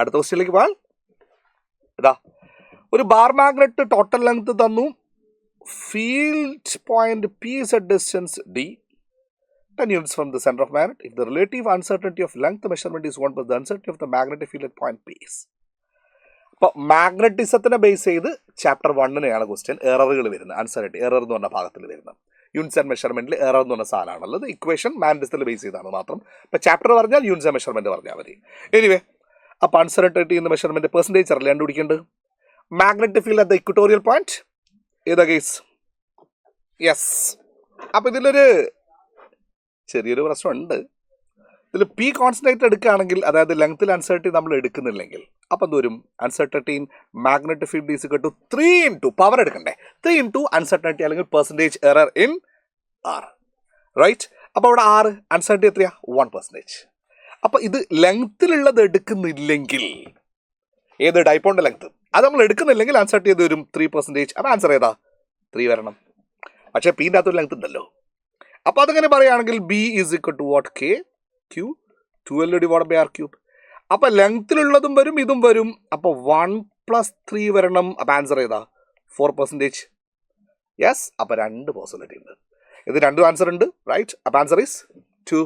അടുത്ത ക്വസ്റ്റ്യനിലേക്ക് പോകാൻ ഇതാ ഒരു ബാർ മാഗ്നറ്റ് ടോട്ടൽ ലെങ്ത് തന്നു. Field point P is at distance D 10 units from the center of magnet. If the relative uncertainty of length measurement is 1 plus the uncertainty of the magnetic field at point P is. അപ്പോൾ മാഗ്നറ്റിസത്തിനെ base ചെയ്ത് chapter 1-നെയാണ് question എററുകൾ വരുന്നത്. Uncertainty error എന്ന് പറഞ്ഞ ഭാഗത്തിൽ വരുന്നത്. Units and മെഷർമെന്റിൽ error എന്ന് പറഞ്ഞ സാധനമാണുള്ളത്. Equation മാഗ്നറ്റിസത്തിൽ base ചെയ്താണ് മാത്രം. ഇപ്പോൾ ചാപ്റ്റർ പറഞ്ഞാൽ യൂണിറ്റ്സ് ആൻഡ് മെഷർമെന്റ് പറഞ്ഞാൽ മതി. എനിവേ അപ്പോൾ അൺസർട്ടനിറ്റി എന്ന മെഷർമെന്റ് പെർസെൻറ്റേജ് അറിയില്ല കണ്ടുപിടിക്കേണ്ടത്. Magnetic field at the equatorial point ഏതാ കേസ്? യെസ്. അപ്പോൾ ഇതിലൊരു ചെറിയൊരു പ്രശ്നമുണ്ട്. ഇതിൽ പി കോൺസ്റ്റന്റ് എടുക്കുകയാണെങ്കിൽ, അതായത് ലെങ്ത്തിൽ അൺസർട്ടനിറ്റി നമ്മൾ എടുക്കുന്നില്ലെങ്കിൽ, അപ്പം എന്തോരും uncertainty in magnetic field is equal to 3 into power എടുക്കണ്ടേ, 3 ഇൻറ്റു അൺസർട്ടനിറ്റി അല്ലെങ്കിൽ percentage error in R, right? അപ്പോൾ അവിടെ ആറ് അൺസർട്ടനിറ്റി എത്രയാ? 1%. അപ്പോൾ ഇത് ലെങ്ത്തിലുള്ളത് എടുക്കുന്നില്ലെങ്കിൽ, ഏത് ഡൈപ്പോണിൻ്റെ ലെങ്ത്ത് അത് നമ്മൾ എടുക്കുന്നില്ലെങ്കിൽ അൺസർട്ടനിറ്റി ഏത് വരും? 3%. അപ്പോൾ ആൻസർ ഏതാ? 3 വരണം. പക്ഷേ പീൻ്റെ അകത്തൊരു ലെങ്ത് ഉണ്ടല്ലോ. അപ്പോൾ അതങ്ങനെ പറയുകയാണെങ്കിൽ B is equal to what? K Q 12 divide by R cube. അപ്പോൾ ലെങ്ത്തിലുള്ളതും വരും ഇതും വരും. അപ്പോൾ 1 + 3 വരണം. അപ്പോൾ ആൻസർ ഏതാ? 4%. യെസ്. അപ്പോൾ 2 പോസിബിലിറ്റി ഉണ്ട്. ഇത് രണ്ടും ആൻസർ ഉണ്ട്, റൈറ്റ്? അപ്പോൾ ആൻസർ ഈസ് 2.